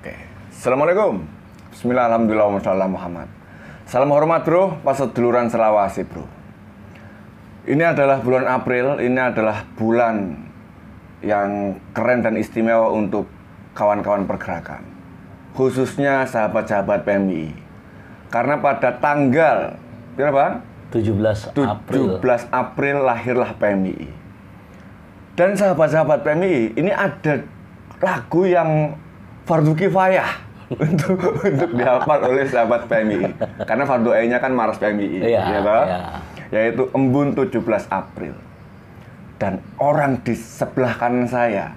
Oke. Assalamualaikum. Bismillah, alhamdulillah, wassalamu Muhammad. Salam hormat bro, pas seduluran Selawasi bro. Ini adalah bulan April, ini adalah bulan yang keren dan istimewa untuk kawan-kawan pergerakan. Khususnya sahabat-sahabat PMI. Karena pada tanggal berapa? 17 April lahirlah PMI. Dan sahabat-sahabat PMI, ini ada lagu yang fardu kifayah untuk dihafal oleh sahabat PMI. Karena fardu A-nya kan Maras PMI, yaitu Embun 17 April. Dan orang di sebelah kanan saya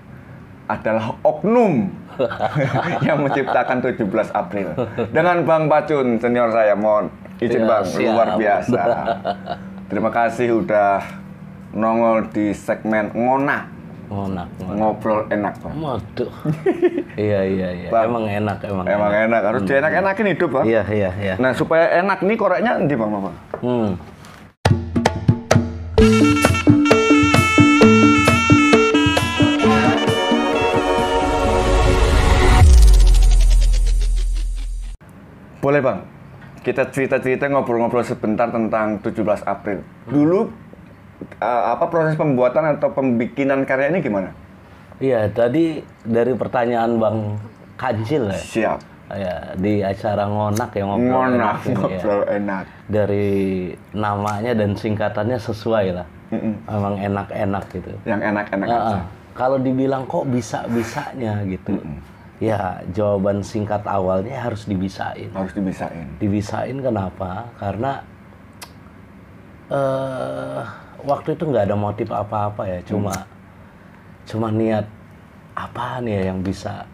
adalah oknum yang menciptakan 17 April. Dengan Bang Pacun, senior saya, mohon izin Bang, luar biasa. Terima kasih udah nongol di segmen ngonak. Ngobrol enak Bang. Waduh. Iya. Bang, emang enak. Harus dienak-enakin hidup Bang. Iya. Nah supaya enak nih koreknya nanti Bang. Boleh Bang, kita cerita-cerita ngobrol-ngobrol sebentar tentang 17 April. Dulu proses pembuatan atau pembikinan karya ini gimana? Iya, tadi dari pertanyaan Bang Kancil ya. Siap. Ya, di acara ngonak ya ngobrol enak. Dari namanya dan singkatannya sesuai lah. Memang enak-enak gitu. Yang enak-enak aja. Kalau dibilang kok bisa-bisanya gitu. Ya, jawaban singkat awalnya harus dibisain. Dibisain kenapa? Karena waktu itu nggak ada motif apa-apa ya, cuma niat apa nih ya yang bisa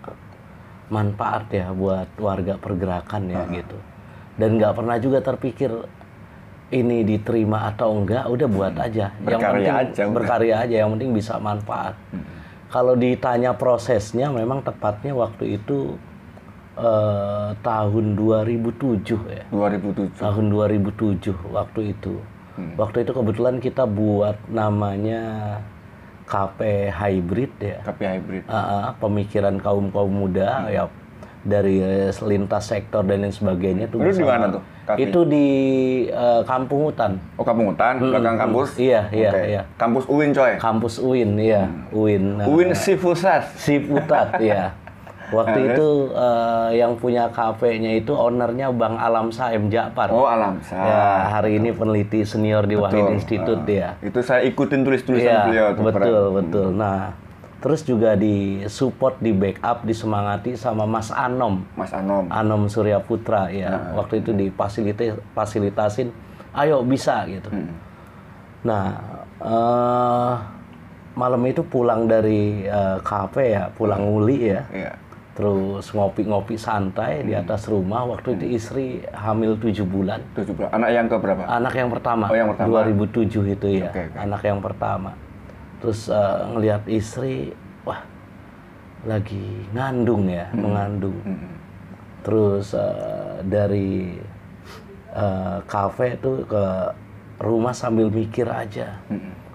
manfaat ya buat warga pergerakan ya gitu. Dan nggak pernah juga terpikir ini diterima atau enggak, udah buat aja. Berkarya aja, yang penting bisa manfaat. Kalau ditanya prosesnya, memang tepatnya waktu itu tahun 2007 ya. 2007. Tahun 2007 waktu itu. Waktu itu kebetulan kita buat namanya KP Hybrid ya. KP Hybrid. Pemikiran kaum muda ya, dari lintas sektor dan lain sebagainya. Itu di mana tuh? Kafe? Itu di Kampung Hutan. Oh, Kampung Hutan, belakang kampus? Iya. Kampus UIN coy? Kampus UIN, iya. UIN. UIN Sifutat, iya. Waktu itu yang punya kafenya itu ownernya Bang Alamsa M. Ja'far. Oh, Alamsa. Ya, hari ini peneliti senior di Wahid Institute ya. Itu saya ikutin tulis-tulisan beliau. Betul. Nah, terus juga di support, di backup, disemangati sama Mas Anom. Anom Surya Putra ya. Waktu itu fasilitasin, ayo bisa gitu. Nah, malam itu pulang dari kafe ya, pulang nguli ya. Terus ngopi-ngopi santai di atas rumah. Waktu itu istri hamil 7 bulan. 7 bulan. Anak yang keberapa? Anak yang pertama. Oh, yang pertama. 2007 itu ya. Okay. Anak yang pertama. Terus ngelihat istri, wah, lagi ngandung ya, mengandung. Terus dari kafe itu ke rumah sambil mikir aja.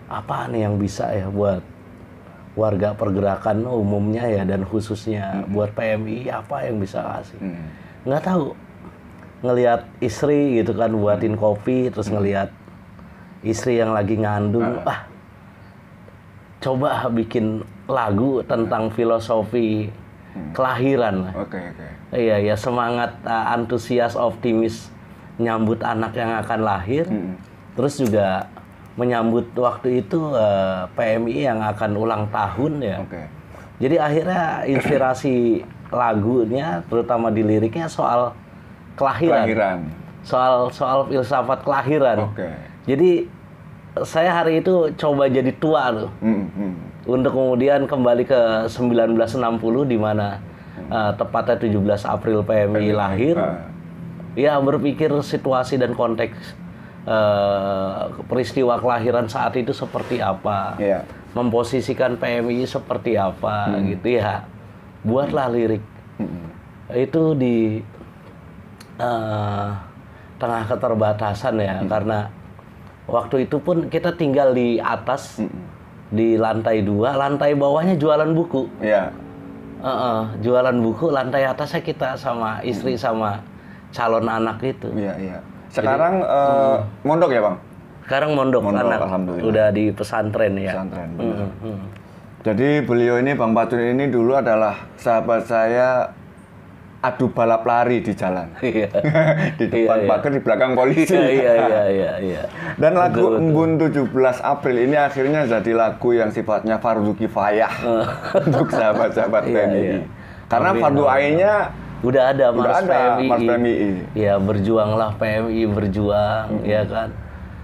Apa nih yang bisa ya buat warga pergerakan umumnya ya, dan khususnya buat PMI, apa yang bisa kasih. Nggak tahu, ngelihat istri gitu kan buatin kopi, terus ngelihat istri yang lagi ngandung, coba bikin lagu tentang filosofi kelahiran. Iya, semangat antusias, optimis nyambut anak yang akan lahir. Terus juga menyambut waktu itu PMI yang akan ulang tahun ya. Jadi akhirnya inspirasi lagunya, terutama di liriknya, soal kelahiran. Soal filsafat kelahiran. Jadi saya hari itu coba jadi tua loh. Untuk kemudian kembali ke 1960 di mana tepatnya 17 April PMI lahir. Ya, berpikir situasi dan konteks peristiwa kelahiran saat itu seperti apa, memposisikan PMI seperti apa gitu ya. Buatlah lirik. Itu di tengah keterbatasan ya, karena waktu itu pun kita tinggal di atas, di lantai 2, lantai bawahnya jualan buku. Jualan buku, lantai atasnya kita sama istri sama calon anak itu. Iya, iya. Sekarang mondok ya, Bang? Sekarang mondok anak. Alhamdulillah. Udah di pesantren ya. Pesantren. Jadi beliau ini, Bang Patun ini dulu adalah sahabat saya adu balap lari di jalan. Di depan pagar, di belakang polisi. Iya. Dan lagu Embun 17 April ini akhirnya jadi lagu yang sifatnya fardu kifayah untuk sahabat-sahabat PMI. Karena fardu ainnya udah ada Mars PMI. Ya, berjuanglah PMI, berjuang, ya kan.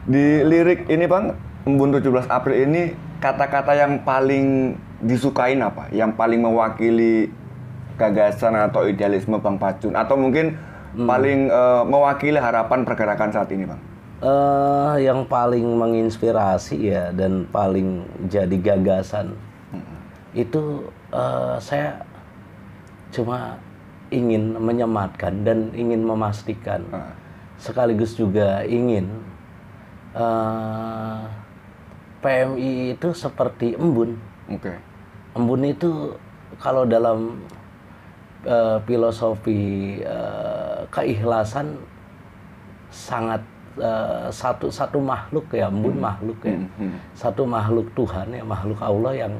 Di lirik ini, Bang, Embun 17 April ini kata-kata yang paling disukain apa? Yang paling mewakili gagasan atau idealisme Bang Pacun, atau mungkin paling mewakili harapan pergerakan saat ini, Bang? Yang paling menginspirasi ya dan paling jadi gagasan itu saya cuma ingin menyematkan dan ingin memastikan, sekaligus juga ingin PMI itu seperti embun. Embun itu kalau dalam filosofi keikhlasan sangat satu makhluk ya, embun makhluk ya, satu makhluk Tuhan ya, makhluk Allah yang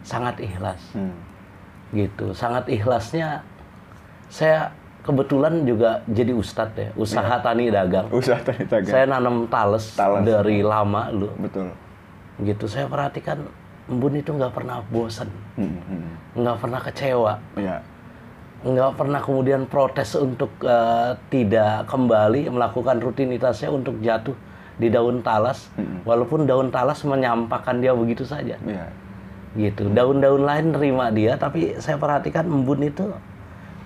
sangat ikhlas, gitu. Sangat ikhlasnya. Saya kebetulan juga jadi ustadz ya, usaha tani dagang. Saya nanam talas dari lama loh. Betul. Gitu, saya perhatikan embun itu nggak pernah bosan, nggak pernah kecewa. Nggak pernah kemudian protes untuk tidak kembali melakukan rutinitasnya untuk jatuh di daun talas, walaupun daun talas menyampaikan dia begitu saja. Gitu. Daun-daun lain nerima dia, tapi saya perhatikan embun itu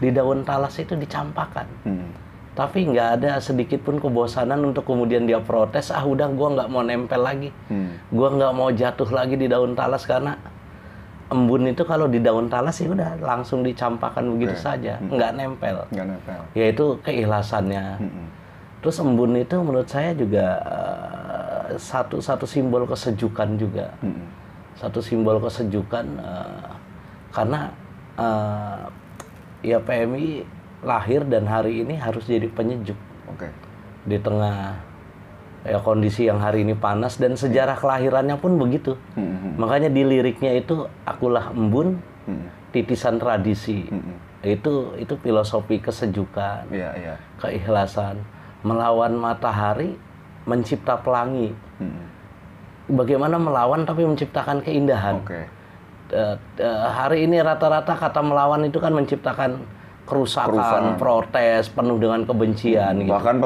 di daun talas itu dicampakkan. Tapi nggak ada sedikit pun kebosanan untuk kemudian dia protes, udah gua nggak mau nempel lagi, gua nggak mau jatuh lagi di daun talas, karena embun itu kalau di daun talas ya udah langsung dicampakkan begitu saja, nggak nempel. Yaitu keikhlasannya. Terus embun itu menurut saya juga satu simbol kesejukan juga. Satu simbol kesejukan karena ya PMI lahir dan hari ini harus jadi penyejuk. Di tengah ya kondisi yang hari ini panas, dan sejarah kelahirannya pun begitu. Makanya di liriknya itu, akulah embun, titisan tradisi. Itu filosofi kesejukan, keikhlasan, melawan matahari, mencipta pelangi. Bagaimana melawan tapi menciptakan keindahan. Hari ini rata-rata kata melawan itu kan menciptakan kerusakan, protes, penuh dengan kebencian, gitu. Bahkan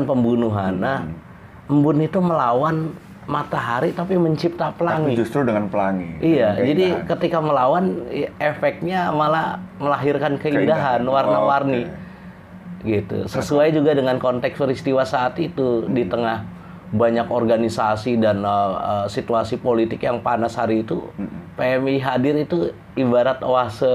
pembunuhan. Nah, embun itu melawan matahari tapi mencipta pelangi. Tapi justru dengan pelangi. Iya, jadi ketika melawan efeknya malah melahirkan keindahan, warna-warni. Gitu. Sesuai juga dengan konteks peristiwa saat itu, di tengah banyak organisasi dan situasi politik yang panas hari itu, PMI hadir itu ibarat oase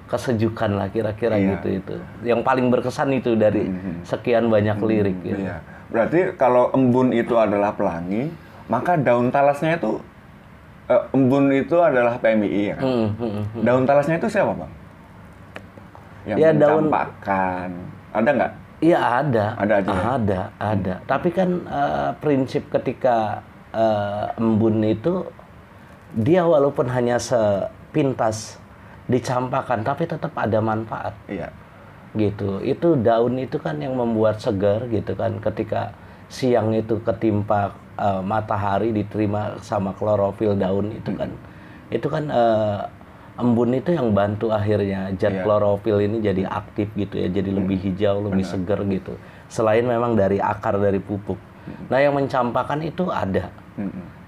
kesejukan lah, kira-kira gitu itu. Yang paling berkesan itu dari sekian banyak lirik. Gitu. Berarti kalau embun itu adalah pelangi, maka daun talasnya itu embun itu adalah PMI ya kan? Daun talasnya itu siapa, Bang? Yang mencampakkan. Ada nggak? Iya ada. Ada aja. Ada. Tapi kan prinsip ketika embun itu, dia walaupun hanya sepintas dicampakkan, tapi tetap ada manfaat. Gitu. Itu daun itu kan yang membuat segar gitu kan, ketika siang itu ketimpa matahari, diterima sama klorofil daun itu kan. Itu kan embun itu yang bantu akhirnya zat klorofil ini jadi aktif gitu ya, jadi lebih hijau, lebih segar gitu. Selain memang dari akar, dari pupuk. Nah, yang mencampakkan itu ada.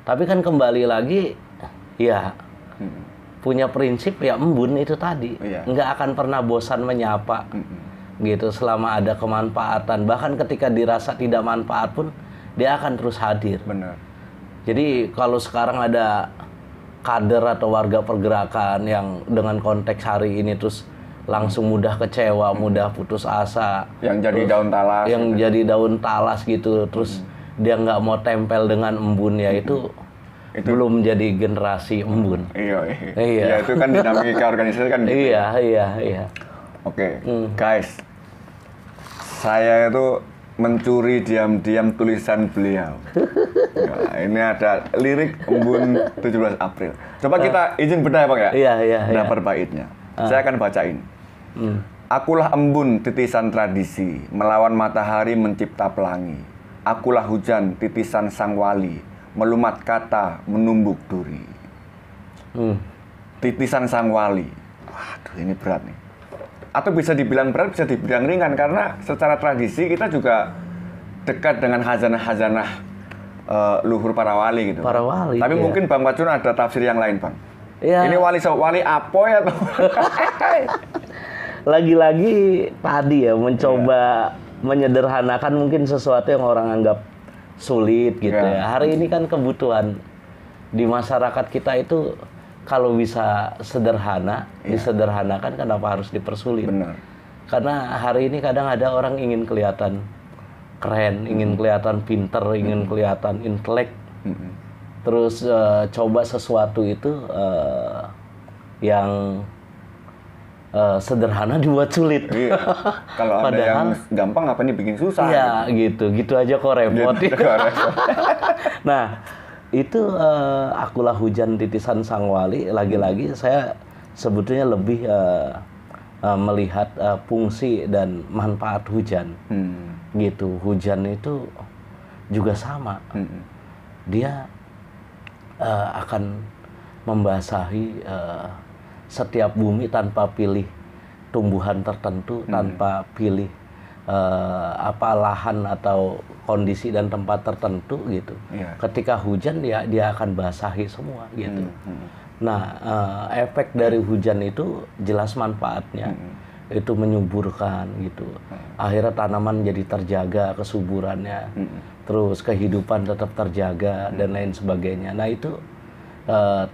Tapi kan kembali lagi ya punya prinsip ya, embun itu tadi nggak akan pernah bosan menyapa gitu selama ada kemanfaatan. Bahkan ketika dirasa tidak manfaat pun dia akan terus hadir. Jadi kalau sekarang ada kader atau warga pergerakan yang dengan konteks hari ini terus langsung mudah kecewa, mudah putus asa, yang jadi daun talas, gitu, terus dia nggak mau tempel dengan embun, ya itu belum jadi generasi embun. Iya. Ya, itu kan dinamika organisasi kan gitu. Iya. Oke, guys. Saya itu mencuri diam-diam tulisan beliau. Nah, ini ada lirik embun 17 April. Coba kita izin bedah ya, Bang ya? Iya. Bedah per baitnya. Saya akan bacain. Akulah embun titisan tradisi, melawan matahari mencipta pelangi. Akulah hujan titisan sang wali, melumat kata menumbuk duri. Titisan sang wali. Waduh, ini berat nih. Atau bisa dibilang berat, bisa dibilang ringan, karena secara tradisi kita juga dekat dengan hazanah-hazanah luhur para wali gitu. Para wali. Tapi mungkin Bang Pacun ada tafsir yang lain, Bang. Ya. Ini wali apoy atau lagi-lagi tadi ya mencoba menyederhanakan mungkin sesuatu yang orang anggap sulit gitu ya. Hari ini kan kebutuhan di masyarakat kita itu kalau bisa sederhana, disederhanakan, kenapa harus dipersulit? Benar. Karena hari ini kadang ada orang ingin kelihatan keren, ingin kelihatan pinter, ingin kelihatan intelek. Terus coba sesuatu itu yang sederhana dibuat sulit. Iya. Kalau ada yang gampang, apa nih bikin susah? Iya, gitu aja kok repot. Nah, itu akulah hujan titisan sang wali. Lagi-lagi saya sebetulnya lebih melihat fungsi dan manfaat hujan. Gitu, hujan itu juga sama. Dia akan membasahi setiap bumi tanpa pilih tumbuhan tertentu, tanpa pilih lahan atau kondisi dan tempat tertentu gitu. Ketika hujan dia akan basahi semua gitu. Nah, efek dari hujan itu jelas manfaatnya. Itu menyuburkan gitu. Akhirnya tanaman jadi terjaga kesuburannya. Terus kehidupan tetap terjaga dan lain sebagainya. Nah, itu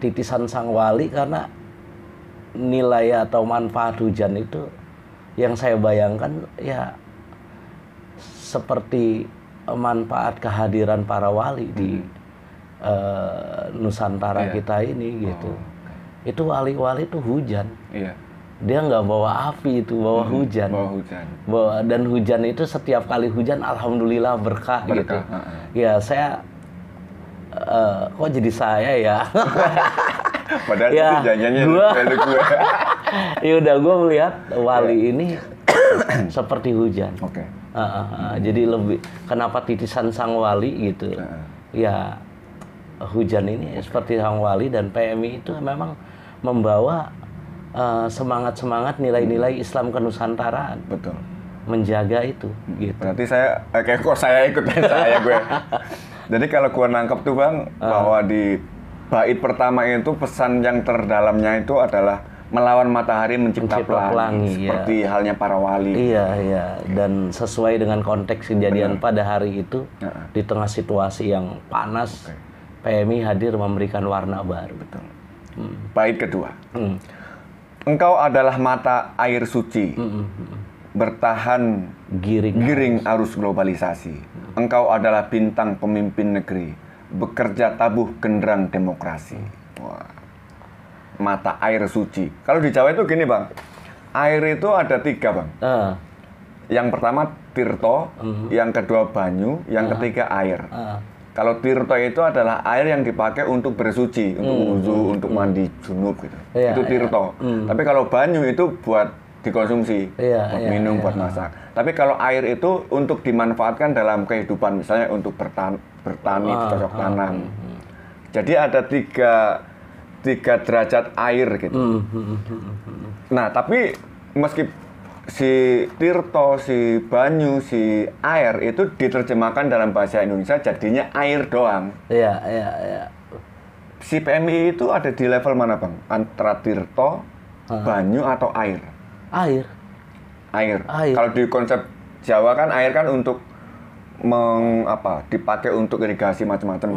titisan sang wali, karena nilai atau manfaat hujan itu yang saya bayangkan ya seperti manfaat kehadiran para wali di Nusantara kita ini gitu. Itu wali-wali itu hujan. Dia nggak bawa api, itu bawa hujan. Dan hujan itu setiap kali hujan alhamdulillah berkah gitu. Ya saya kok jadi saya ya. Padahal itu janjiannya gue. Ya udah, gue melihat wali ini seperti hujan. Jadi lebih, kenapa titisan sang wali gitu? Ya hujan ini seperti sang wali, dan PMI itu memang membawa semangat-semangat nilai-nilai Islam kenusantaraan. Betul. Menjaga itu. Gitu. Berarti saya ikut gue. Jadi kalau gue nangkep tuh Bang, bahwa di bait pertama itu pesan yang terdalamnya itu adalah melawan matahari mencipta pelangi. Seperti halnya para wali. Iya. Dan sesuai dengan konteks kejadian pada hari itu, di tengah situasi yang panas, PMI hadir memberikan warna baru. Betul. Bait kedua. Engkau adalah mata air suci, bertahan giring arus globalisasi. Engkau adalah bintang pemimpin negeri, bekerja tabuh genderang demokrasi. Wah. Mata air suci. Kalau di Jawa itu gini Bang, air itu ada 3 Bang. Yang pertama Tirto, yang kedua Banyu, yang ketiga air. Kalau Tirto itu adalah air yang dipakai untuk bersuci, untuk wudu, untuk mandi junub gitu. Itu Tirto. Tapi kalau Banyu itu buat dikonsumsi, buat minum, buat masak. Tapi kalau air itu untuk dimanfaatkan dalam kehidupan, misalnya untuk bertani, bercocok tanam. Jadi ada tiga derajat air gitu. Nah, tapi meski si Tirto, si Banyu, si air itu diterjemahkan dalam bahasa Indonesia jadinya air doang. Iya. Si PMI itu ada di level mana Bang? Antara Tirto, Banyu atau air? Air. Kalau di konsep Jawa kan air kan untuk dipakai untuk irigasi macam-macam.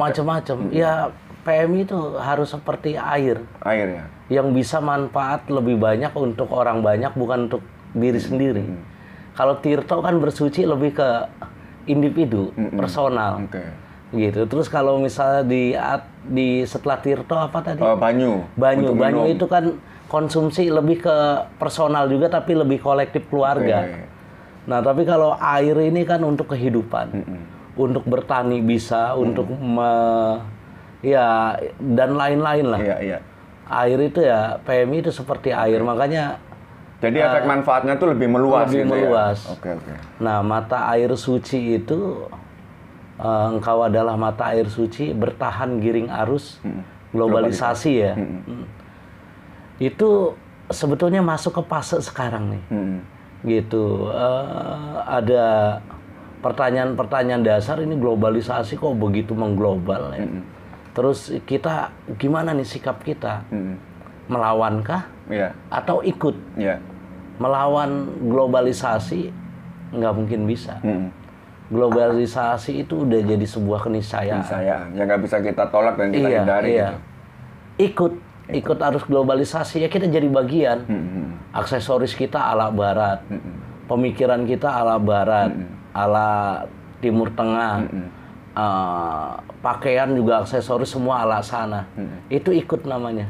Ya PMI itu harus seperti air. Air ya. Yang bisa manfaat lebih banyak untuk orang banyak, bukan untuk diri sendiri. Kalau Tirto kan bersuci lebih ke individu, personal. gitu. Terus kalau misalnya di setelah Tirto apa tadi? Banyu. Banyu itu kan konsumsi lebih ke personal juga, tapi lebih kolektif keluarga. Nah, tapi kalau air ini kan untuk kehidupan, untuk bertani bisa, untuk ya dan lain-lain lah. Air itu ya, PMI itu seperti air, makanya. Jadi efek manfaatnya tuh lebih meluas. Lebih meluas. Ya? Oke. Nah, mata air suci itu, engkau adalah mata air suci, bertahan giring arus globalisasi ya. Itu sebetulnya masuk ke fase sekarang nih. Gitu. Ada pertanyaan-pertanyaan dasar, ini globalisasi kok begitu mengglobal ya. Terus kita gimana nih sikap kita? Melawankah? Atau ikut? Melawan globalisasi nggak mungkin bisa. Globalisasi itu udah jadi sebuah keniscayaan. Yang nggak bisa kita tolak dan kita hindari. Gitu. Ikut arus globalisasi, ya kita jadi bagian. Aksesoris kita ala barat, pemikiran kita ala barat, ala Timur Tengah, pakaian juga aksesoris semua ala sana. Itu ikut namanya.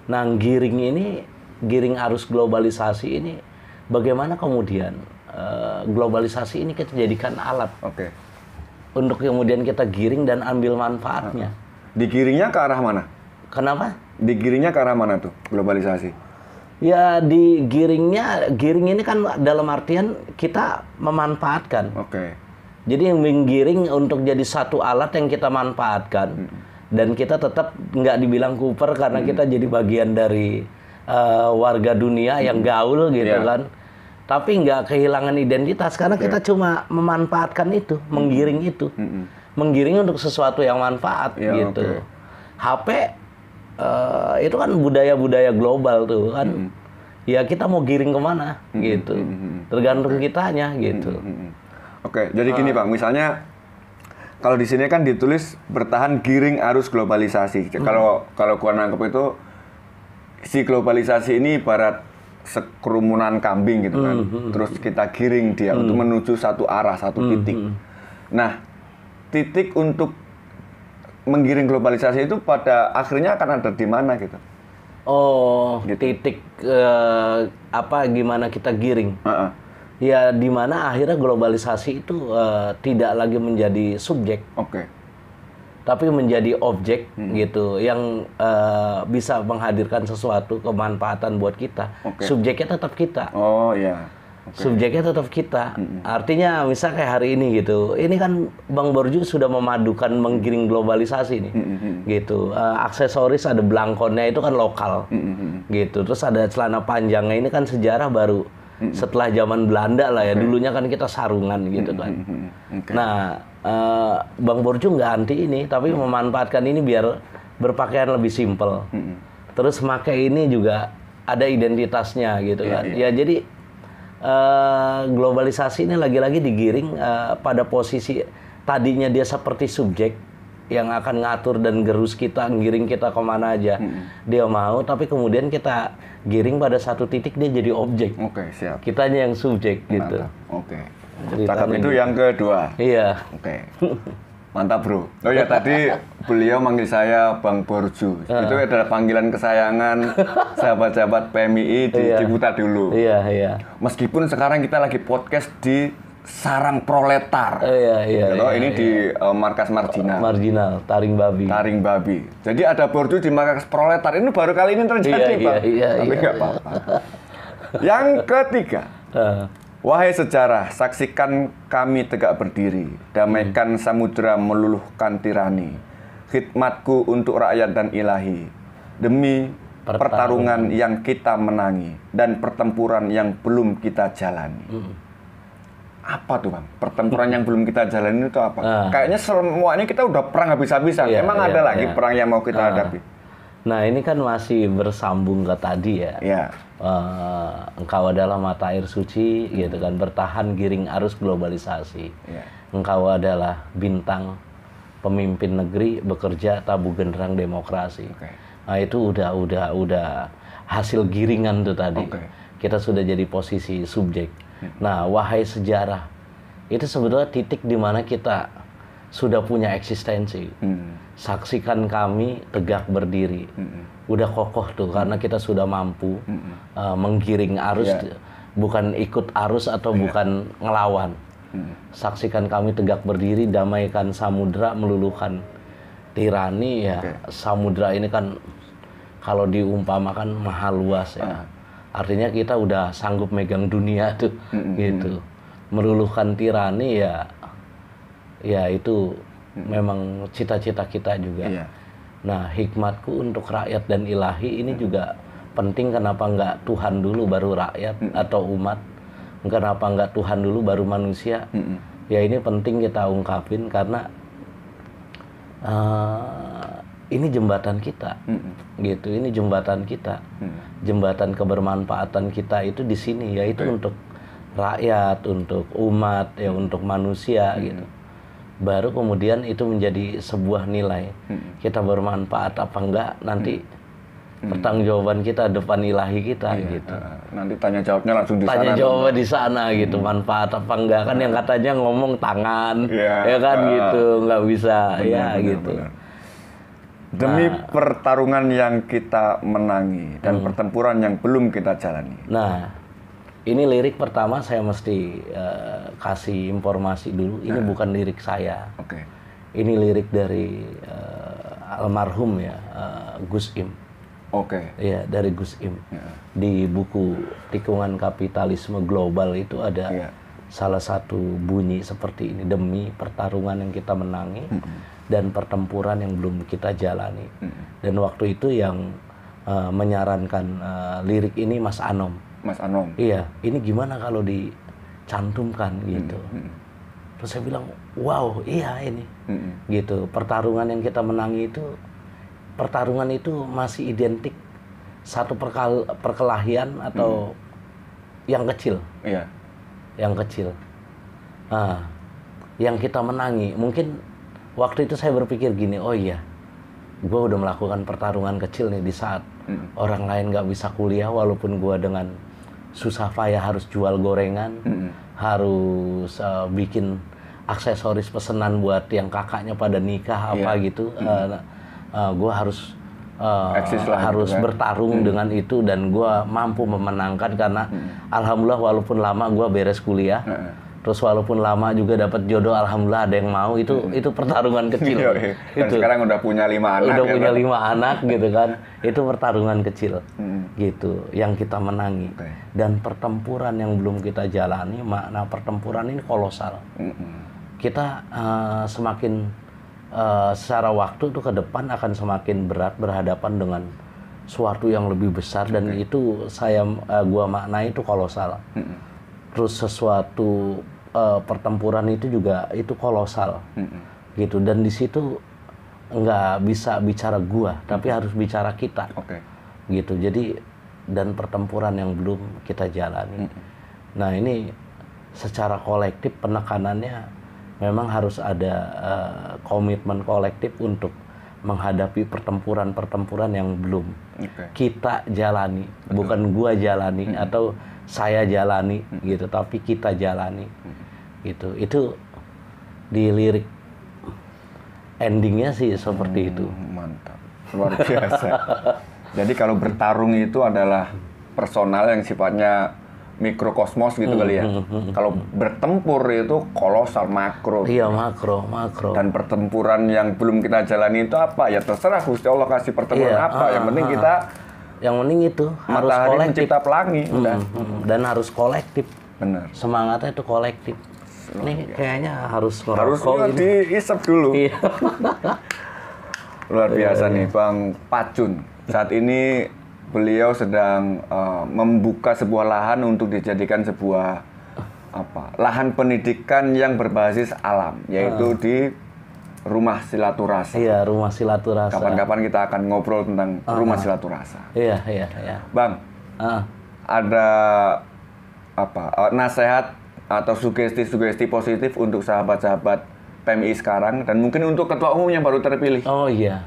Nah, giring arus globalisasi ini, bagaimana kemudian globalisasi ini kita jadikan alat untuk kemudian kita giring dan ambil manfaatnya. Digiringnya ke arah mana? Kenapa? Digiringnya ke arah mana tuh globalisasi? Ya, giring ini kan dalam artian kita memanfaatkan. Jadi yang menggiring untuk jadi satu alat yang kita manfaatkan, dan kita tetap nggak dibilang kuper karena kita jadi bagian dari warga dunia yang gaul gitu kan. Tapi nggak kehilangan identitas karena kita cuma memanfaatkan itu, menggiring itu, menggiring untuk sesuatu yang manfaat gitu. HP itu kan budaya global tuh kan. Ya kita mau giring kemana gitu, tergantung kitanya gitu. Jadi gini Pak, misalnya kalau di sini kan ditulis bertahan giring arus globalisasi. Kalau gua nangkep itu si globalisasi ini ibarat sekerumunan kambing gitu kan. Terus kita giring dia untuk menuju satu arah, satu titik. Nah, titik untuk menggiring globalisasi itu pada akhirnya akan ada di mana gitu? Gitu. Titik gimana kita giring? Ya di mana akhirnya globalisasi itu tidak lagi menjadi subjek, tapi menjadi objek gitu, yang bisa menghadirkan sesuatu kemanfaatan buat kita. Subjeknya tetap kita. Subjeknya tetap kita. Artinya misal kayak hari ini gitu, ini kan Bang Borju sudah memadukan menggiring globalisasi nih, gitu. Aksesoris ada belangkonnya itu kan lokal, gitu. Terus ada celana panjangnya, ini kan sejarah baru. Setelah zaman Belanda lah ya, dulunya kan kita sarungan gitu kan. Nah, Bang Borju nggak anti ini, tapi memanfaatkan ini biar berpakaian lebih simpel. Terus pakai ini juga ada identitasnya gitu kan. Ya jadi globalisasi ini lagi-lagi digiring pada posisi tadinya dia seperti subjek yang akan ngatur dan gerus kita, ngiring kita kemana aja dia mau, tapi kemudian kita giring pada satu titik dia jadi objek. Siap. Kitanya yang subjek gitu. Cakap itu yang kedua. Iya. Mantap bro. Tadi beliau manggil saya Bang Borju. Itu adalah panggilan kesayangan sahabat-sahabat PMII di Ciputat dulu. Iya. Meskipun sekarang kita lagi podcast di Sarang Proletar. Ini di markas Marginal, Taring Babi. Jadi ada Borju di markas Proletar. Ini baru kali ini terjadi, Pak. Tapi nggak apa-apa. Yang ketiga. Wahai sejarah, saksikan kami tegak berdiri, damaikan samudera meluluhkan tirani, khidmatku untuk rakyat dan ilahi, demi pertarungan yang kita menangi, dan pertempuran yang belum kita jalani. Apa tuh Bang? Pertempuran yang belum kita jalani itu apa? Kayaknya semuanya kita udah perang habis-habisan, emang ada lagi perang yang mau kita hadapi? Nah ini kan masih bersambung ke tadi ya. Engkau adalah mata air suci, gitu kan, bertahan giring arus globalisasi. Engkau adalah bintang pemimpin negeri, bekerja tabu genderang demokrasi. Nah itu udah hasil giringan tuh tadi. Kita sudah jadi posisi subjek. Nah wahai sejarah, itu sebetulnya titik di mana kita sudah punya eksistensi. Saksikan kami tegak berdiri. Udah kokoh tuh karena kita sudah mampu menggiring arus, bukan ikut arus atau bukan ngelawan. Saksikan kami tegak berdiri, damaikan samudra, meluluhkan tirani ya. Samudra ini kan kalau diumpamakan maha luas ya. Artinya kita udah sanggup megang dunia tuh gitu. Meluluhkan tirani ya itu memang cita-cita kita juga. Nah, hikmatku untuk rakyat dan ilahi ini juga penting. Kenapa nggak Tuhan dulu baru rakyat atau umat? Kenapa nggak Tuhan dulu baru manusia? Ya ini penting kita ungkapin karena ini jembatan kita, gitu. Ini jembatan kita, jembatan kebermanfaatan kita itu di sini, yaitu untuk rakyat, untuk umat, ya untuk manusia, gitu. Baru kemudian itu menjadi sebuah nilai. Kita bermanfaat apa enggak nanti pertanggungjawaban kita depan ilahi kita, gitu. Nanti tanya jawabnya langsung di sana. Tanya jawab di sana, gitu. Manfaat apa enggak kan yang katanya ngomong tangan, ya kan gitu, nggak bisa, benar, gitu. Benar. Demi pertarungan yang kita menangi dan pertempuran yang belum kita jalani. Nah, ini lirik pertama saya mesti kasih informasi dulu. Ini bukan lirik saya. Ini lirik dari almarhum ya, Gus Im. Ya, dari Gus Im. Di buku Tikungan Kapitalisme Global itu ada salah satu bunyi seperti ini: demi pertarungan yang kita menangi dan pertempuran yang belum kita jalani. Dan waktu itu yang menyarankan lirik ini Mas Anom. Mas Anom. Iya, ini gimana kalau dicantumkan gitu. Terus saya bilang, wow, iya ini. Gitu, pertarungan yang kita menangi itu, pertarungan itu masih identik satu perkelahian atau yang kecil. Yang kecil. Nah, yang kita menangi, mungkin waktu itu saya berpikir gini, oh iya, gue udah melakukan pertarungan kecil nih di saat orang lain gak bisa kuliah, walaupun gue dengan susah payah harus jual gorengan, harus bikin aksesoris pesanan buat yang kakaknya pada nikah apa gitu. Gue harus harus bertarung dengan itu, dan gue mampu memenangkan karena alhamdulillah walaupun lama gue beres kuliah. Terus walaupun lama juga dapat jodoh, alhamdulillah ada yang mau. Itu pertarungan kecil. Dan sekarang udah punya 5 anak. Udah punya 5 anak gitu kan. Itu pertarungan kecil. Gitu, yang kita menangi. Dan pertempuran yang belum kita jalani, makna pertempuran ini kolosal. Kita semakin secara waktu itu ke depan akan semakin berat berhadapan dengan suatu yang lebih besar, dan itu gua maknai itu kolosal. Terus sesuatu pertempuran itu juga itu kolosal, gitu. Dan di situ nggak bisa bicara gua, tapi harus bicara kita, gitu. Jadi dan pertempuran yang belum kita jalani. Nah ini secara kolektif penekanannya memang harus ada komitmen kolektif untuk menghadapi pertempuran-pertempuran yang belum kita jalani, bukan gua jalani atau saya jalani, gitu, tapi kita jalani, gitu. Itu di lirik endingnya sih seperti itu. Mantap, luar biasa. Jadi kalau bertarung itu adalah personal yang sifatnya mikrokosmos gitu kali ya. Kalau bertempur itu kolosal, makro. Iya, makro. Dan pertempuran yang belum kita jalani itu apa? Ya terserah Gusti Allah kasih pertempuran apa. Yang penting kita, yang penting itu harus kolektif. Mencipta pelangi. Dan harus kolektif. Benar. Semangatnya itu kolektif. Ini kayaknya harus diisep dulu. Luar biasa nih Bang Pacun. Saat ini beliau sedang membuka sebuah lahan untuk dijadikan sebuah lahan pendidikan yang berbasis alam, yaitu di Rumah Silaturasa. Iya, Rumah Silaturasa. Kapan-kapan kita akan ngobrol tentang Rumah Silaturasa. Iya. Bang, ada nasihat atau sugesti positif untuk sahabat-sahabat PMI sekarang, dan mungkin untuk ketua umum yang baru terpilih? Oh iya.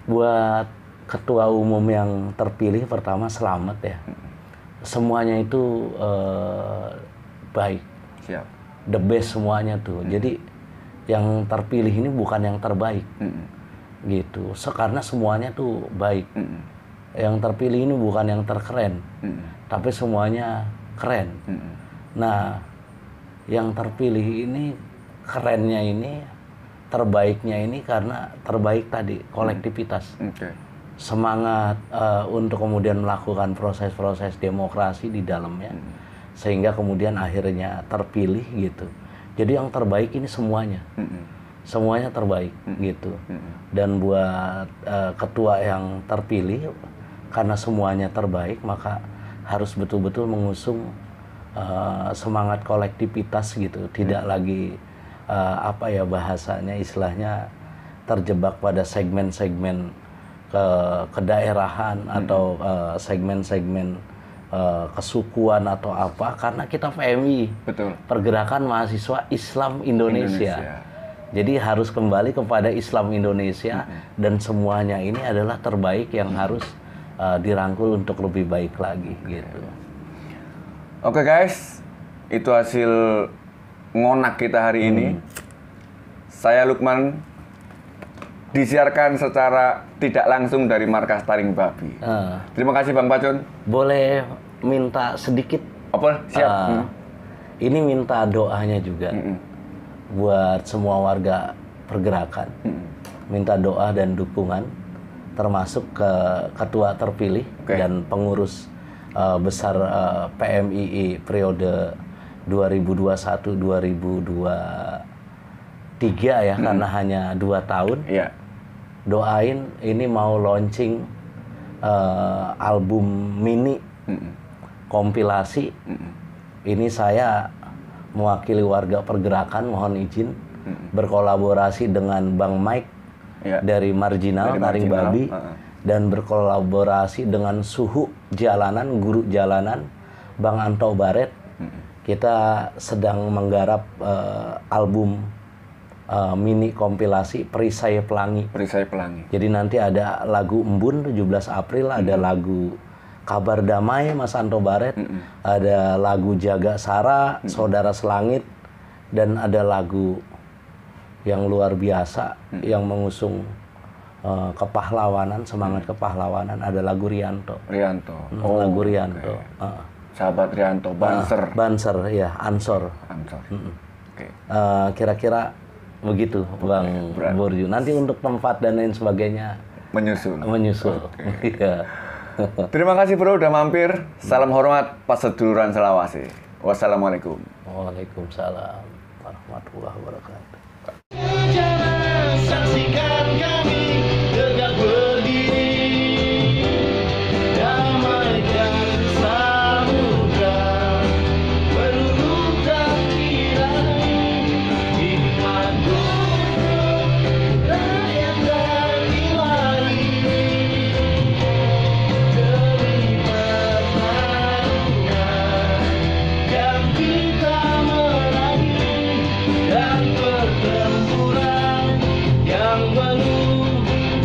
Buat ketua umum yang terpilih, pertama selamat ya. Semuanya itu baik. Siap. The best semuanya tuh. Jadi yang terpilih ini bukan yang terbaik, gitu. Karena semuanya tuh baik. Yang terpilih ini bukan yang terkeren, tapi semuanya keren. Nah, yang terpilih ini kerennya ini, terbaiknya ini karena terbaik tadi kolektivitas. Semangat untuk kemudian melakukan proses-proses demokrasi di dalamnya, sehingga kemudian akhirnya terpilih gitu. Jadi yang terbaik ini semuanya, semuanya terbaik gitu. Dan buat ketua yang terpilih, karena semuanya terbaik, maka harus betul-betul mengusung semangat kolektivitas gitu. Tidak lagi apa ya bahasanya, istilahnya terjebak pada segmen-segmen kedaerahan atau segmen-segmen kesukuan atau apa, karena kita PMI, betul, Pergerakan Mahasiswa Islam Indonesia. Jadi harus kembali kepada Islam Indonesia, dan semuanya ini adalah terbaik yang harus dirangkul untuk lebih baik lagi gitu. Oke guys, itu hasil ngonak kita hari ini. Saya Lukman, disiarkan secara tidak langsung dari markas Taring Babi. Terima kasih Bang Pacun. Boleh minta sedikit? Apa? Siap. Ini minta doanya juga buat semua warga pergerakan. Minta doa dan dukungan, termasuk ke ketua terpilih dan pengurus besar PMII periode 2021-2023 ya, karena hanya 2 tahun. Doain ini mau launching album mini kompilasi. Ini saya mewakili warga pergerakan mohon izin berkolaborasi dengan Bang Mike dari Marginal Taring Babi, dan berkolaborasi dengan Suhu Jalanan, Guru Jalanan, Bang Anto Baret. Kita sedang menggarap album mini kompilasi Perisai Pelangi. Perisai Pelangi. Jadi nanti ada lagu Embun 17 April, ada lagu Kabar Damai Mas Anto Baret, ada lagu Jaga Sara, Saudara Selangit, dan ada lagu yang luar biasa yang mengusung kepahlawanan, semangat kepahlawanan, ada lagu Rianto. Lagu Rianto. Sahabat Rianto, Banser. Banser, ya, Ansor. Kira-kira begitu, Bang Burju. Nanti untuk tempat dan lain sebagainya menyusul. Terima kasih bro udah mampir. Salam hormat pas seduluran Selawasi. Wassalamualaikum. Waalaikumsalam warahmatullahi wabarakatuh. Saksikan kami tegak berdiri, damaikan samudra, meluluhkan tirai, hikmat rakyat dan ilahi, demi pertarungan yang kita meraih, dan pertempuran yang belum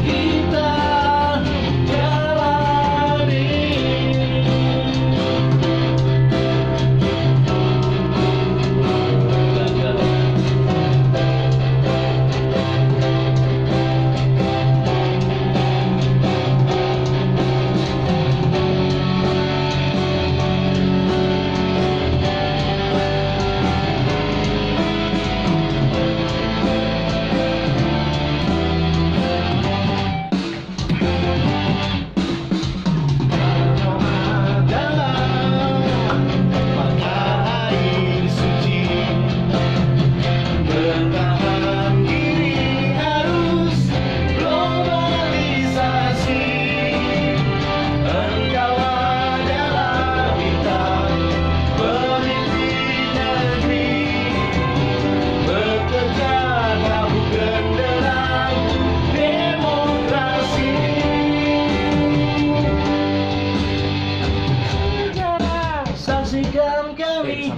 kita jalani. Saksikan kami